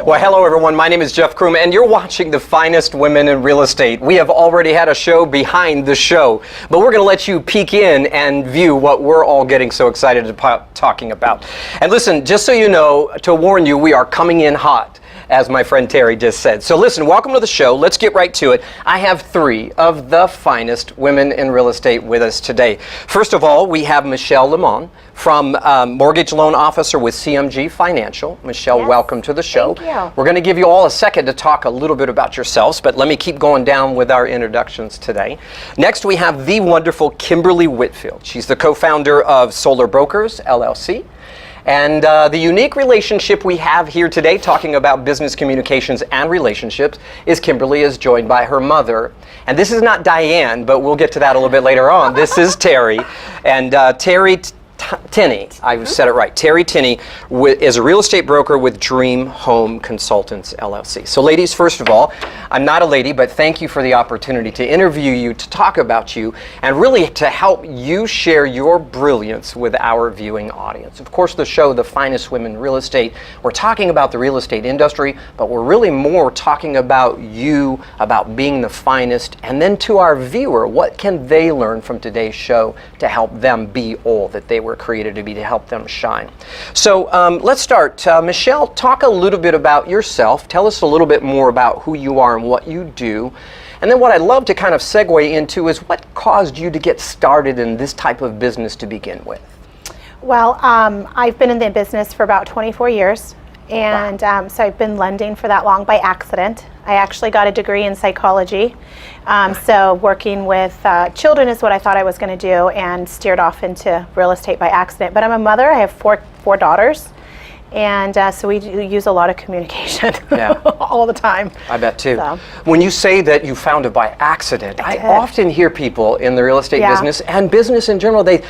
Well, hello everyone. My name is Jeff Crume, and you're watching The Finest Women in Real Estate. We have already had a show behind the show, but we're going to let you peek in and view what we're all getting so excited about talking about. And listen, just so you know, to warn you, we are coming in hot, as my friend Terry just said. So listen, welcome to the show. Let's get right to it. I have three of the finest women in real estate with us today. First of all, we have Michelle Limon from Mortgage Loan Officer with CMG Financial. Michelle, Yes. Welcome to the show. Thank you. We're going to give you all a second to talk a little bit about yourselves, but let me keep going down with our introductions today. Next, we have the wonderful Kimberly Whitfield. She's the co-founder of Solar Brokers, LLC. And the unique relationship we have here today, talking about business communications and relationships, is Kimberly is joined by her mother. And this is not Diane, but we'll get to that a little bit later on. This is Terrie. And Tinney, I said it right. Terrie Tinney is a real estate broker with Dream Home Consultants, LLC. So ladies, first of all, I'm not a lady, but thank you for the opportunity to interview you, to talk about you, and really to help you share your brilliance with our viewing audience. Of course, the show, The Finest Women in Real Estate, we're talking about the real estate industry, but we're really more talking about you, about being the finest, and then to our viewer, what can they learn from today's show to help them be all that they were created to be, to help them shine. So let's start. Michelle, talk a little bit about yourself. Tell us a little bit more about who you are and what you do. And then what I'd love to kind of segue into is what caused you to get started in this type of business to begin with? Well, I've been in the business for about 24 years. And so I've been lending for that long by accident. I actually got a degree in psychology. So working with children is what I thought I was going to do, and steered off into real estate by accident. But I'm a mother. I have four daughters. And so we do use a lot of communication all the time. I bet too. So. When you say that you found it by accident, I often hear people in the real estate business and business in general, they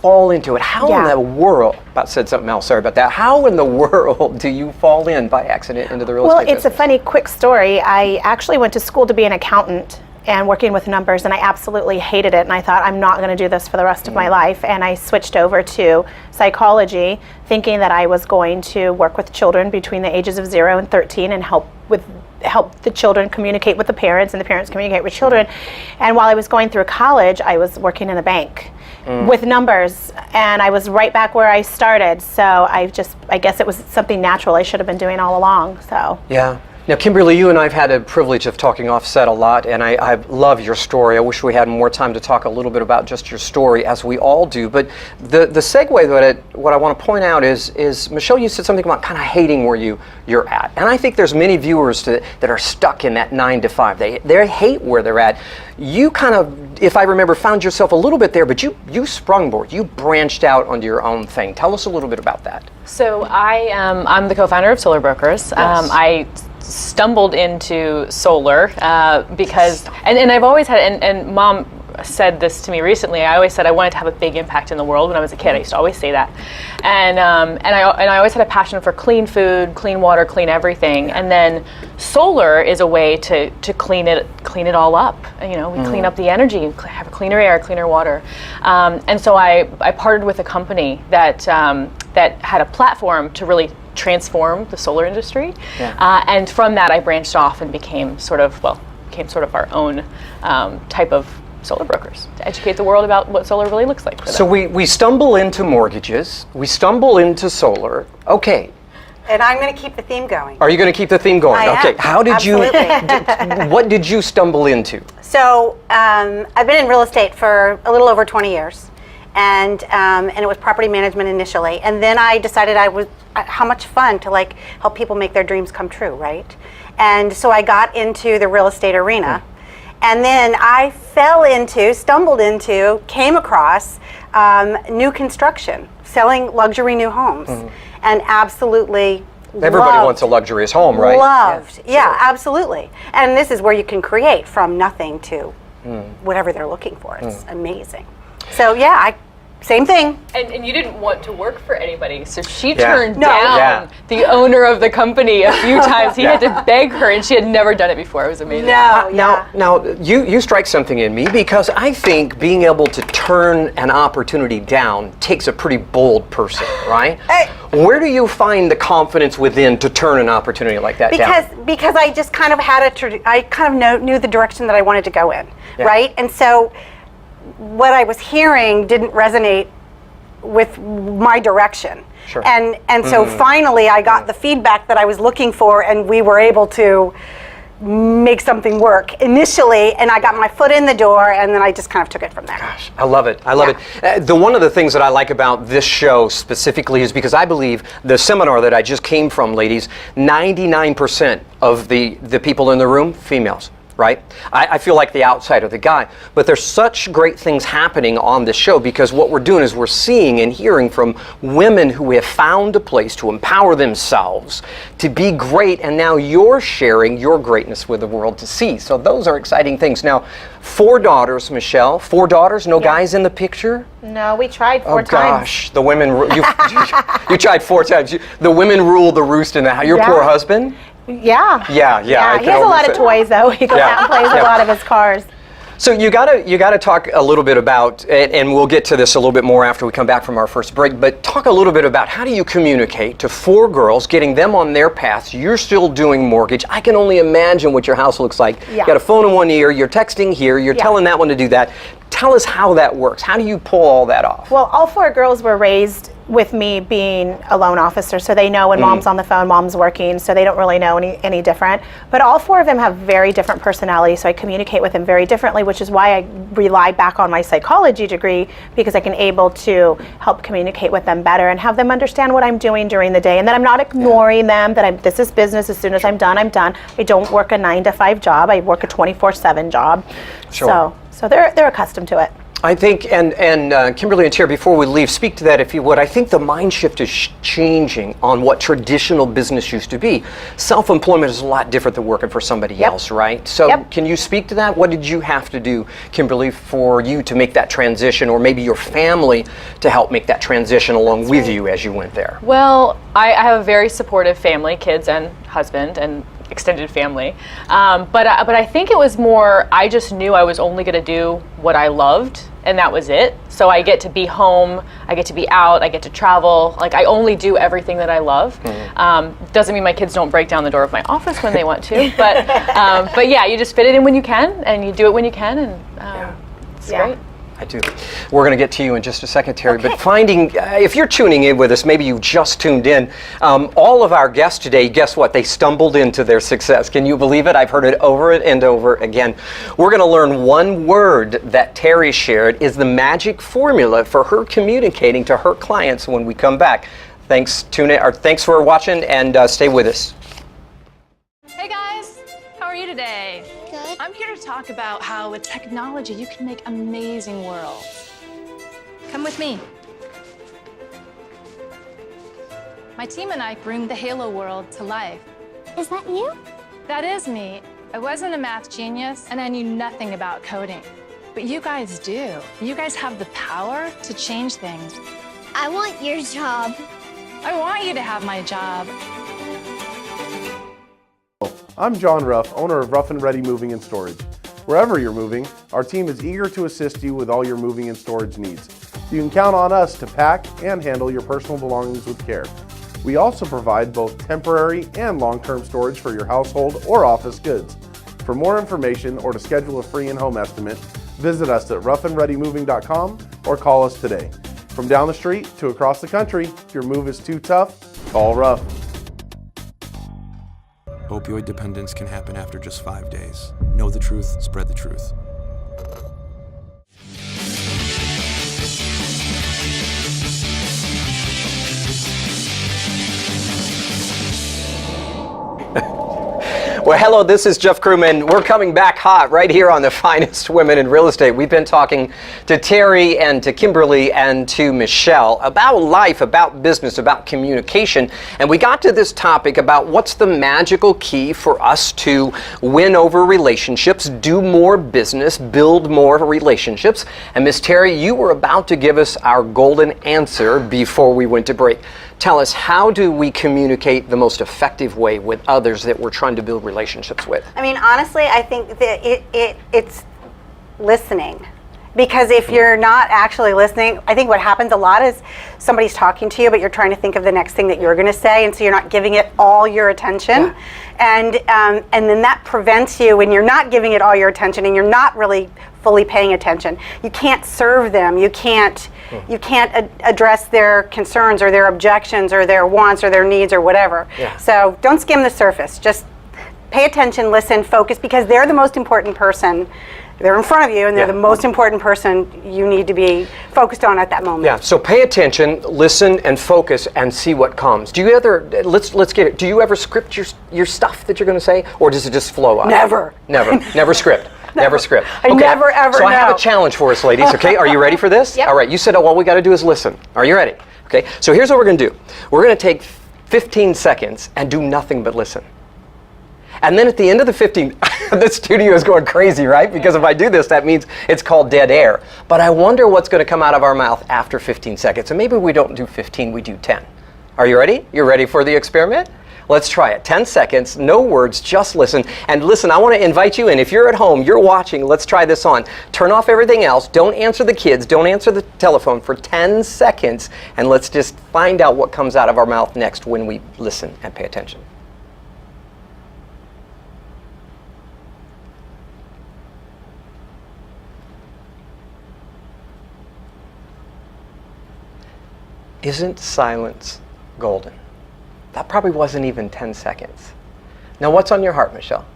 fall into it. How in the world, about said something else, sorry about that. How in the world do you fall in by accident into the real estate business? Well, it's a funny, quick story. I actually went to school to be an accountant and working with numbers, and I absolutely hated it, and I thought, I'm not going to do this for the rest of my life, and I switched over to psychology, thinking that I was going to work with children between the ages of 0 and 13 and help the children communicate with the parents, and the parents communicate with children. And while I was going through college, I was working in the bank with numbers, and I was right back where I started. So I guess it was something natural I should have been doing all along. So yeah. Now, Kimberly, you and I have had a privilege of talking offset a lot, and I love your story. I wish we had more time to talk a little bit about just your story, as we all do. But the segue that what I want to point out is Michelle, you said something about kind of hating where you're at. And I think there's many viewers that are stuck in that 9 to 5. They hate where they're at. You kind of, if I remember, found yourself a little bit there, but you sprungboard. You branched out onto your own thing. Tell us a little bit about that. So I'm the co-founder of Solar Brokers. Yes. I stumbled into solar because, and I've always had, and Mom said this to me recently, I always said I wanted to have a big impact in the world when I was a kid. I used to always say that. And I always had a passion for clean food, clean water, clean everything. And then solar is a way to clean it all up. You know, we clean up the energy, have cleaner air, cleaner water. And so I partnered with a company that had a platform to really transform the solar industry. And from that I branched off and became sort of our own type of solar brokers to educate the world about what solar really looks like for them. So we stumble into mortgages, we stumble into solar. Okay. And I'm going to keep the theme going. Are you going to keep the theme going? I Okay. am. How did Absolutely. what did you stumble into? So I've been in real estate for a little over 20 years. And it was property management initially. And then I decided how much fun to like help people make their dreams come true, right? And so I got into the real estate arena. And then I stumbled into, came across new construction, selling luxury new homes. And absolutely Everybody wants a luxurious home, right? Loved, yeah, absolutely. And this is where you can create from nothing to whatever they're looking for. It's amazing. So yeah, Same thing. And you didn't want to work for anybody, so she Yeah. turned No. down Yeah. the owner of the company a few times. He had to beg her, and she had never done it before. It was amazing. No, Now, you strike something in me, because I think being able to turn an opportunity down takes a pretty bold person, right? Hey. Where do you find the confidence within to turn an opportunity like that down? Because I just kind of had I kind of knew the direction that I wanted to go in, Yeah. right? And so what I was hearing didn't resonate with my direction. Sure. And so finally I got the feedback that I was looking for, and we were able to make something work initially, and I got my foot in the door, and then I just kind of took it from there. Gosh, I love it. I love it. One of the things that I like about this show specifically is because I believe the seminar that I just came from, ladies, 99% of the people in the room, females. Right? I feel like the outsider, the guy. But there's such great things happening on this show, because what we're doing is we're seeing and hearing from women who have found a place to empower themselves, to be great, and now you're sharing your greatness with the world to see. So those are exciting things. Now, 4 daughters, Michelle. 4 daughters, no guys in the picture? No, we tried 4 Oh times. gosh, the women, you tried 4 times. The women rule the roost in the house. Your Yeah. poor husband? Yeah. Yeah. I He can has a lot almost of say- toys, though. He goes out and plays with a lot of his cars. So you gotta talk a little bit about, and we'll get to this a little bit more after we come back from our first break, but talk a little bit about how do you communicate to 4 girls, getting them on their paths. You're still doing mortgage. I can only imagine what your house looks like. Yeah. You got a phone in one ear, you're texting here, you're telling that one to do that. Tell us how that works. How do you pull all that off? Well, all 4 girls were raised with me being a loan officer, so they know when mom's on the phone, mom's working, so they don't really know any different. But all 4 of them have very different personalities, so I communicate with them very differently, which is why I rely back on my psychology degree, because I can able to help communicate with them better and have them understand what I'm doing during the day, and that I'm not ignoring them, that this is business. As soon as I'm done, I'm done. I don't work a 9-to-5 job. I work a 24/7 job. Sure. So they're accustomed to it. I think, and Kimberly and Terrie, before we leave, speak to that if you would. I think the mind shift is changing on what traditional business used to be. Self-employment is a lot different than working for somebody else, right? So can you speak to that? What did you have to do, Kimberly, for you to make that transition, or maybe your family to help make that transition along with you as you went there? Well, I have a very supportive family, kids and husband and extended family. But I think it was more, I just knew I was only going to do what I loved, and that was it. So I get to be home, I get to be out, I get to travel. Like, I only do everything that I love. Doesn't mean my kids don't break down the door of my office when they want to, but yeah, you just fit it in when you can, and you do it when you can, and it's great. I do. We're going to get to you in just a second, Terrie. But finding, if you're tuning in with us, maybe you just tuned in, all of our guests today, guess what? They stumbled into their success. Can you believe it? I've heard it over and over again. We're going to learn one word that Terrie shared is the magic formula for her communicating to her clients when we come back. Thanks for watching, and stay with us. Hey guys, how are you today? Good. I'm here to talk about how with technology you can make amazing worlds. Come with me. My team and I groomed the Halo world to life. Is that you? That is me. I wasn't a math genius and I knew nothing about coding. But you guys do. You guys have the power to change things. I want your job. I want you to have my job. I'm John Ruff, owner of Ruff & Ready Moving and Storage. Wherever you're moving, our team is eager to assist you with all your moving and storage needs. You can count on us to pack and handle your personal belongings with care. We also provide both temporary and long-term storage for your household or office goods. For more information or to schedule a free in-home estimate, visit us at ruffandreadymoving.com or call us today. From down the street to across the country, if your move is too tough, call Ruff. Opioid dependence can happen after just 5 days. Know the truth, spread the truth. Well, hello, this is Jeff Crume, and we're coming back hot right here on the finest women in real estate. We've been talking to Terrie and to Kimberly and to Michelle about life, about business, about communication, and we got to this topic about what's the magical key for us to win over relationships, do more business, build more relationships. And Miss Terrie, you were about to give us our golden answer before we went to break. Tell us, how do we communicate the most effective way with others that we're trying to build relationships with? I mean, honestly, I think that it's listening. Because if you're not actually listening, I think what happens a lot is somebody's talking to you, but you're trying to think of the next thing that you're going to say, and so you're not giving it all your attention. Yeah. And then that prevents you when you're not giving it all your attention and you're not really fully paying attention. You can't serve them. You can't address their concerns or their objections or their wants or their needs or whatever. Yeah. So don't skim the surface. Just pay attention, listen, focus, because they're the most important person. They're in front of you, and they're the most important person you need to be focused on at that moment. Yeah. So pay attention, listen, and focus, and see what comes. Do you ever? Let's get it. Do you ever script your stuff that you're going to say, or does it just flow out? Never. Never script. Never script. I never ever So know. I have a challenge for us, ladies. Okay, are you ready for this? Yep. All right. You said, all we got to do is listen. Are you ready? Okay. So here's what we're going to do. We're going to take 15 seconds and do nothing but listen. And then at the end of the 15, the studio is going crazy, right? Because if I do this, that means it's called dead air. But I wonder what's going to come out of our mouth after 15 seconds. And maybe we don't do 15, we do 10. Are you ready? You're ready for the experiment? Let's try it. 10 seconds, no words, just listen. And listen, I want to invite you in. If you're at home, you're watching, let's try this on. Turn off everything else. Don't answer the kids. Don't answer the telephone for 10 seconds. And let's just find out what comes out of our mouth next when we listen and pay attention. Isn't silence golden? That probably wasn't even 10 seconds. Now, what's on your heart, Michelle?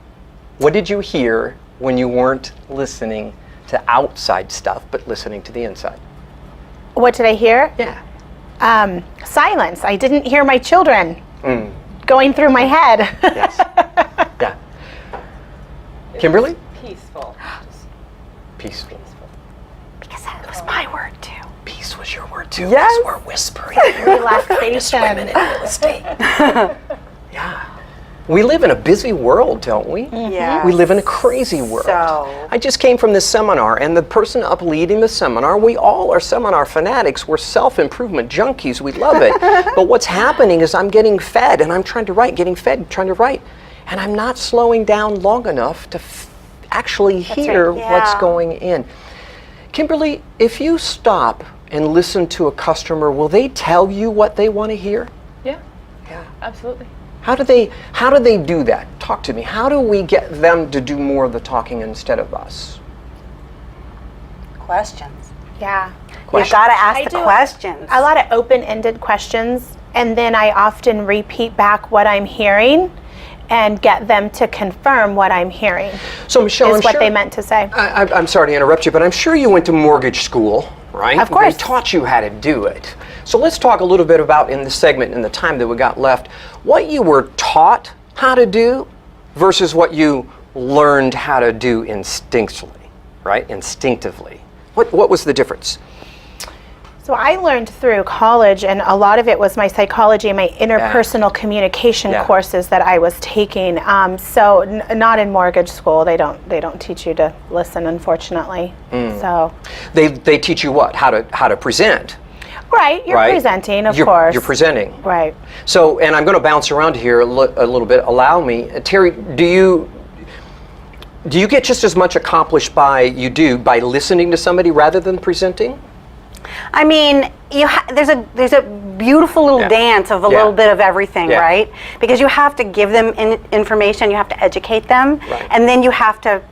What did you hear when you weren't listening to outside stuff, but listening to the inside? What did I hear? Yeah. Silence. I didn't hear my children going through my head. Yes. Yeah. Kimberly? Peaceful. Peaceful. Because that was my word too. Peace was your word too. Yes. We're whispering here. Relaxation. Women in real estate. Yeah. We live in a busy world, don't we? Yeah. We live in a crazy world. So. I just came from this seminar, and the person up leading the seminar, we all are seminar fanatics. We're self-improvement junkies. We love it. But what's happening is I'm getting fed, and I'm trying to write, getting fed, trying to write. And I'm not slowing down long enough to actually hear right. what's Yeah. going in. Kimberly, if you stop and listen to a customer, will they tell you what they want to hear? Yeah. Yeah. Absolutely. How do they do that? Talk to me. How do we get them to do more of the talking instead of us? Questions. Yeah. You've got to ask I the do questions. A lot of open-ended questions, and then I often repeat back what I'm hearing and get them to confirm what I'm hearing. So Michelle, is what they meant to say. I'm sorry to interrupt you, but I'm sure you went to mortgage school, right? Of course. They taught you how to do it. So let's talk a little bit about, in this segment, in the time that we got left, what you were taught how to do versus what you learned how to do instinctively, right? Instinctively. What was the difference? So I learned through college, and a lot of it was my psychology and my interpersonal communication courses that I was taking. So not in mortgage school. They don't teach you to listen, unfortunately. So They teach you what? How to present. right, you're presenting, of course. You're presenting. Right. So, and I'm going to bounce around here a little bit. Allow me, Terrie. Do you get just as much accomplished by listening to somebody rather than presenting? I mean, there's a beautiful little dance of a little bit of everything, right? Because you have to give them information, you have to educate them, and then you have to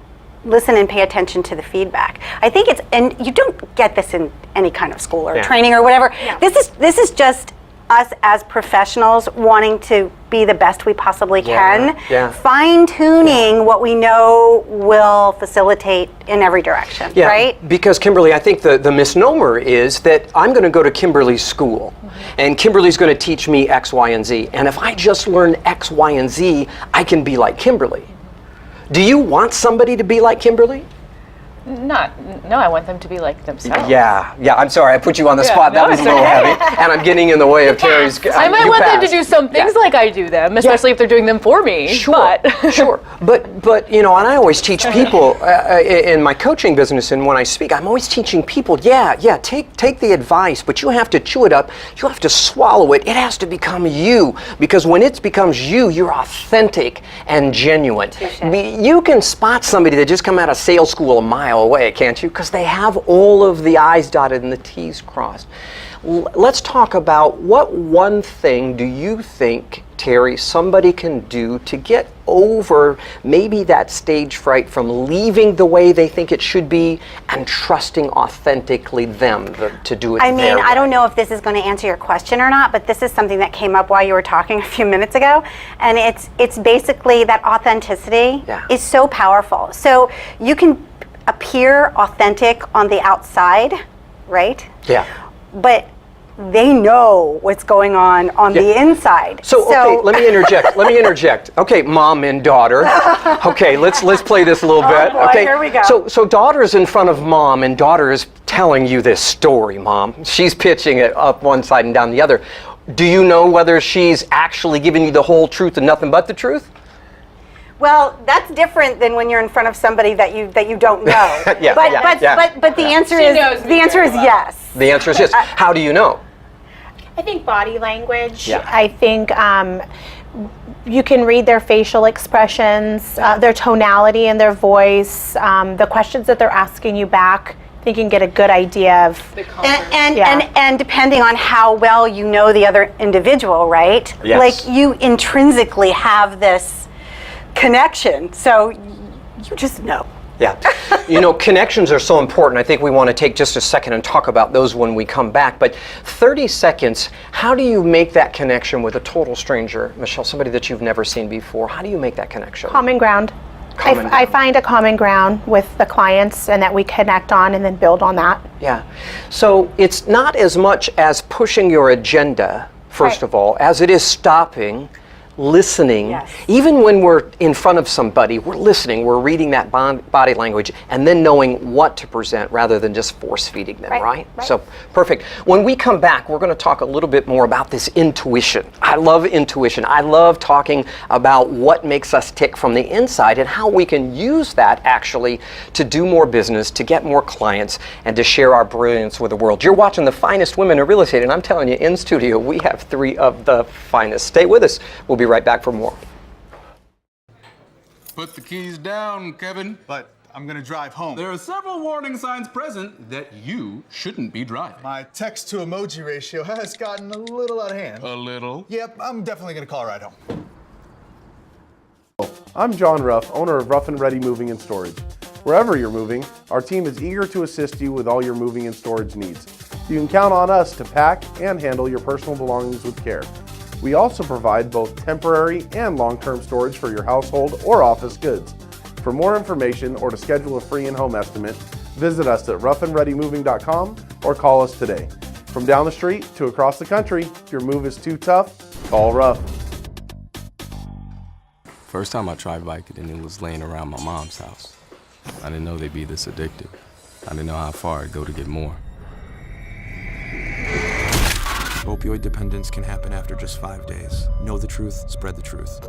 listen and pay attention to the feedback. I think and you don't get this in any kind of school or training or whatever. This is just us as professionals wanting to be the best we possibly can, yeah. fine-tuning what we know will facilitate in every direction, Yeah, right? because Kimberly, I think the misnomer is that I'm going to go to Kimberly's school, and Kimberly's going to teach me X, Y, and Z. And if I just learn X, Y, and Z, I can be like Kimberly. Do you want somebody to be like Kimberly? No, I want them to be like themselves. Yeah, I'm sorry, I put you on the spot. That no, was a it's little okay. heavy, and I'm getting in the way of Terrie's. I might you want them to passed. do some things like I do them, especially if they're doing them for me. Sure, sure. But you know, and I always teach people in my coaching business, and when I speak, I'm always teaching people, take the advice, but you have to chew it up. You have to swallow it. It has to become you, because when it becomes you, you're authentic and genuine. You can spot somebody that just come out of sales school a mile away, can't you? Because they have all of the I's dotted and the T's crossed. Let's talk about what one thing do you think, Terrie, somebody can do to get over maybe that stage fright from leaving the way they think it should be and trusting authentically them to do it I mean, their way. I don't know if this is going to answer your question or not, but this is something that came up while you were talking a few minutes ago, and it's basically that authenticity is so powerful. So you can appear authentic on the outside, right? Yeah. But they know what's going on the inside. So okay, let me interject. Okay, mom and daughter. Okay, let's play this a little bit. Boy, okay, here we go. So daughter's in front of mom, and daughter is telling you this story, mom. She's pitching it up one side and down the other. Do you know whether she's actually giving you the whole truth and nothing but the truth? Well, that's different than when you're in front of somebody that you don't know. But the answer is yes. The answer is yes. How do you know? I think body language. Yeah. I think you can read their facial expressions, their tonality in their voice, the questions that they're asking you back. I think you can get a good idea of and depending on how well you know the other individual, right? Yes. Like you intrinsically have this connection, so you just know. Yeah. You know, connections are so important. I think we want to take just a second and talk about those when we come back. But 30 seconds, how do you make that connection with a total stranger? Michelle, somebody that you've never seen before. How do you make that connection? common ground. I find a common ground with the clients and that we connect on and then build on that. Yeah. So it's not as much as pushing your agenda, first of all, as it is stopping, listening. Yes. Even when we're in front of somebody, we're listening, we're reading that body language, and then knowing what to present rather than just force feeding them, right? So perfect. When we come back, we're going to talk a little bit more about this intuition. I love intuition. I love talking about what makes us tick from the inside and how we can use that actually to do more business, to get more clients, and to share our brilliance with the world. You're watching The Finest Women in Real Estate, and I'm telling you, in studio, we have 3 of the finest. Stay with us. We'll be right back for more. Put the keys down, Kevin. But I'm gonna drive home. There are several warning signs present that you shouldn't be driving. My text to emoji ratio has gotten a little out of hand. A little? Yep, I'm definitely gonna call a ride home. I'm John Ruff, owner of Ruff & Ready Moving and Storage. Wherever you're moving, our team is eager to assist you with all your moving and storage needs. You can count on us to pack and handle your personal belongings with care. We also provide both temporary and long-term storage for your household or office goods. For more information or to schedule a free in-home estimate, visit us at roughandreadymoving.com or call us today. From down the street to across the country, if your move is too tough, call Ruff. First time I tried Vicodin, and it was laying around my mom's house. I didn't know they'd be this addictive. I didn't know how far I'd go to get more. Opioid dependence can happen after just 5 days. Know the truth, spread the truth.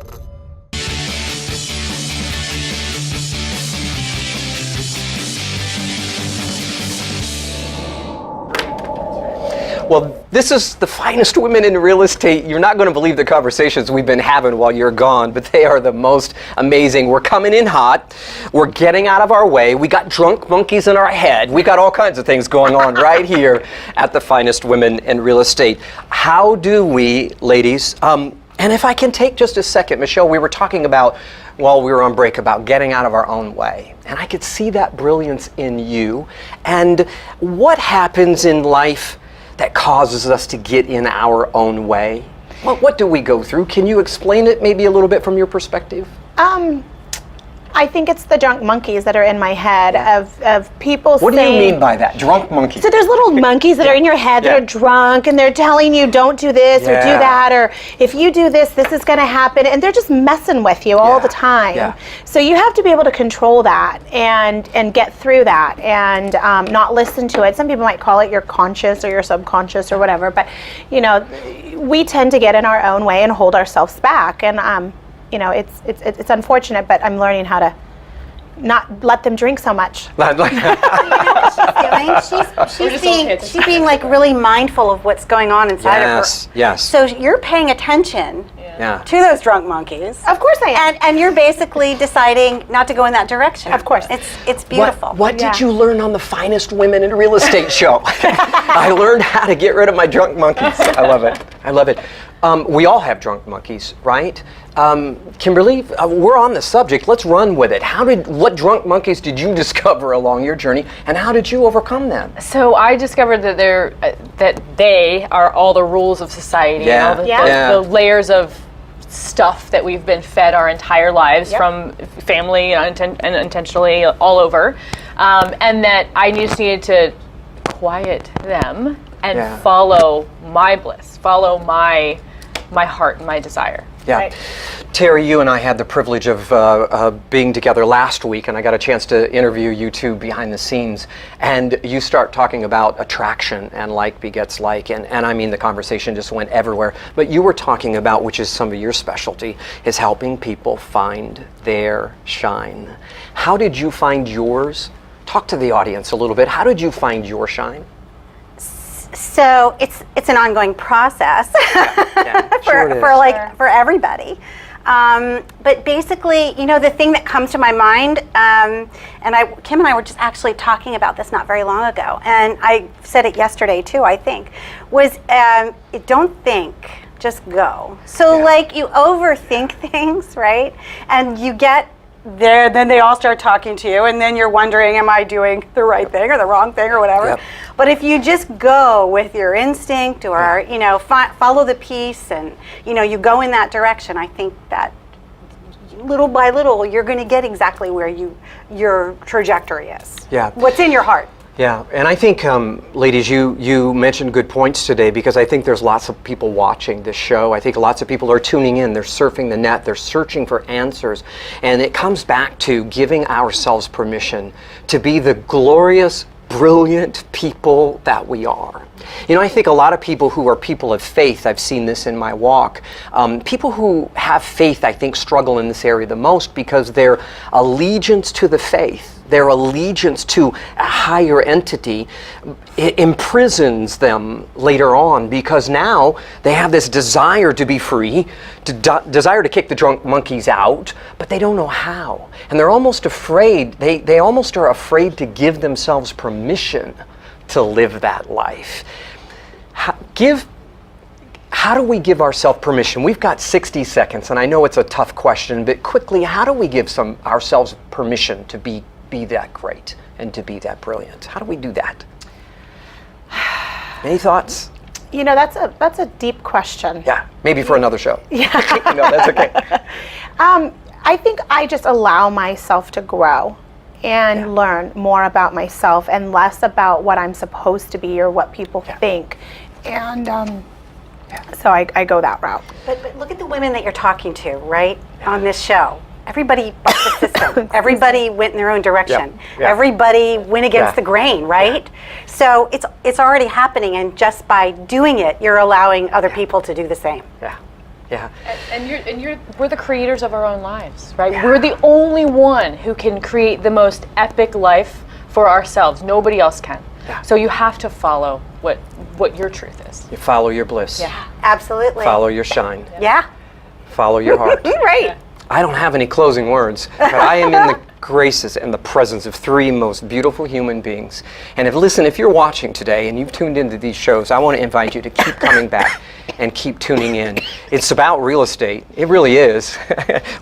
Well, this is The Finest Women in Real Estate. You're not going to believe the conversations we've been having while you're gone, but they are the most amazing. We're coming in hot. We're getting out of our way. We got drunk monkeys in our head. We got all kinds of things going on right here at The Finest Women in Real Estate. How do we, ladies, and if I can take just a second, Michelle, we were talking about, while we were on break, about getting out of our own way. And I could see that brilliance in you. And what happens in life that causes us to get in our own way? What do we go through? Can you explain it maybe a little bit from your perspective? I think it's the drunk monkeys that are in my head of people What saying... do you mean by that? Drunk monkeys? So there's little monkeys that are in your head that are drunk, and they're telling you don't do this or do that, or if you do this, this is going to happen, and they're just messing with you all the time. Yeah. So you have to be able to control that and get through that and not listen to it. Some people might call it your conscious or your subconscious or whatever, but you know, we tend to get in our own way and hold ourselves back, and you know, it's unfortunate, but I'm learning how to not let them drink so much. She's being like really mindful of what's going on inside of her. Yes. So you're paying attention to those drunk monkeys. Of course I am. And you're basically deciding not to go in that direction. Of course. It's beautiful. What did you learn on the Finest Women in Real Estate show? I learned how to get rid of my drunk monkeys. I love it. I love it. We all have drunk monkeys, right? Kimberly, we're on the subject. Let's run with it. What drunk monkeys did you discover along your journey, and how did you overcome them? So I discovered that they are all the rules of society, all the layers of stuff that we've been fed our entire lives from family and intentionally all over, and that I just needed to quiet them and follow my bliss, follow my heart and my desire. Yeah. Right. Terrie, you and I had the privilege of being together last week, and I got a chance to interview you two behind the scenes, and you start talking about attraction and like begets like, and I mean the conversation just went everywhere, but you were talking about, which is some of your specialty, is helping people find their shine. How did you find yours? Talk to the audience a little bit. How did you find your shine? So it's an ongoing process for everybody. But basically, you know, the thing that comes to my mind, Kim and I were just actually talking about this not very long ago, and I said it yesterday too, I think, was don't think, just go. So like you overthink things, right? And you get there, then they all start talking to you, and then you're wondering, am I doing the right thing or the wrong thing or whatever? Yep. But if you just go with your instinct or you know, follow the piece, and you know, you go in that direction, I think that little by little you're going to get exactly where your trajectory is. Yeah. What's in your heart. Yeah, and I think, ladies, you mentioned good points today, because I think there's lots of people watching this show. I think lots of people are tuning in. They're surfing the net. They're searching for answers. And it comes back to giving ourselves permission to be the glorious, brilliant people that we are. You know, I think a lot of people who are people of faith, I've seen this in my walk, people who have faith, I think, struggle in this area the most, because their allegiance to the faith, their allegiance to a higher entity, it imprisons them later on, because now they have this desire to be free, desire to kick the drunk monkeys out, but they don't know how. And they're almost afraid, they almost are afraid to give themselves permission to live that life. How do we give ourselves permission? We've got 60 seconds, and I know it's a tough question, but quickly, how do we give ourselves permission to be that great and to be that brilliant? How do we do that? Any thoughts? You know, that's a deep question. Yeah, maybe for another show. Yeah. No, that's okay. I think I just allow myself to grow and learn more about myself and less about what I'm supposed to be or what people think. And so I go that route. But look at the women that you're talking to, right, on this show. Everybody bucked the system. Everybody went in their own direction. Everybody went against the grain, right? So it's already happening, and just by doing it, you're allowing other people to do the same. Yeah. And we're the creators of our own lives, right? Yeah. We're the only one who can create the most epic life for ourselves. Nobody else can. Yeah. So you have to follow what your truth is. You follow your bliss. Yeah, absolutely. Follow your shine. Yeah. Follow your heart. Right. I don't have any closing words, but I am in the graces and the presence of three most beautiful human beings. And if you're watching today and you've tuned into these shows, I want to invite you to keep coming back and keep tuning in. It's about real estate. It really is.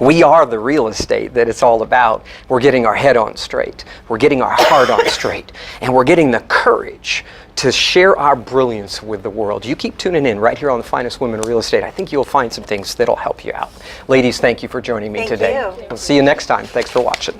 We are the real estate that it's all about. We're getting our head on straight. We're getting our heart on straight. And we're getting the courage to share our brilliance with the world. You keep tuning in right here on The Finest Women in Real Estate. I think you'll find some things that'll help you out. Ladies, thank you for joining me Thank today. you. We'll see you next time. Thanks for watching.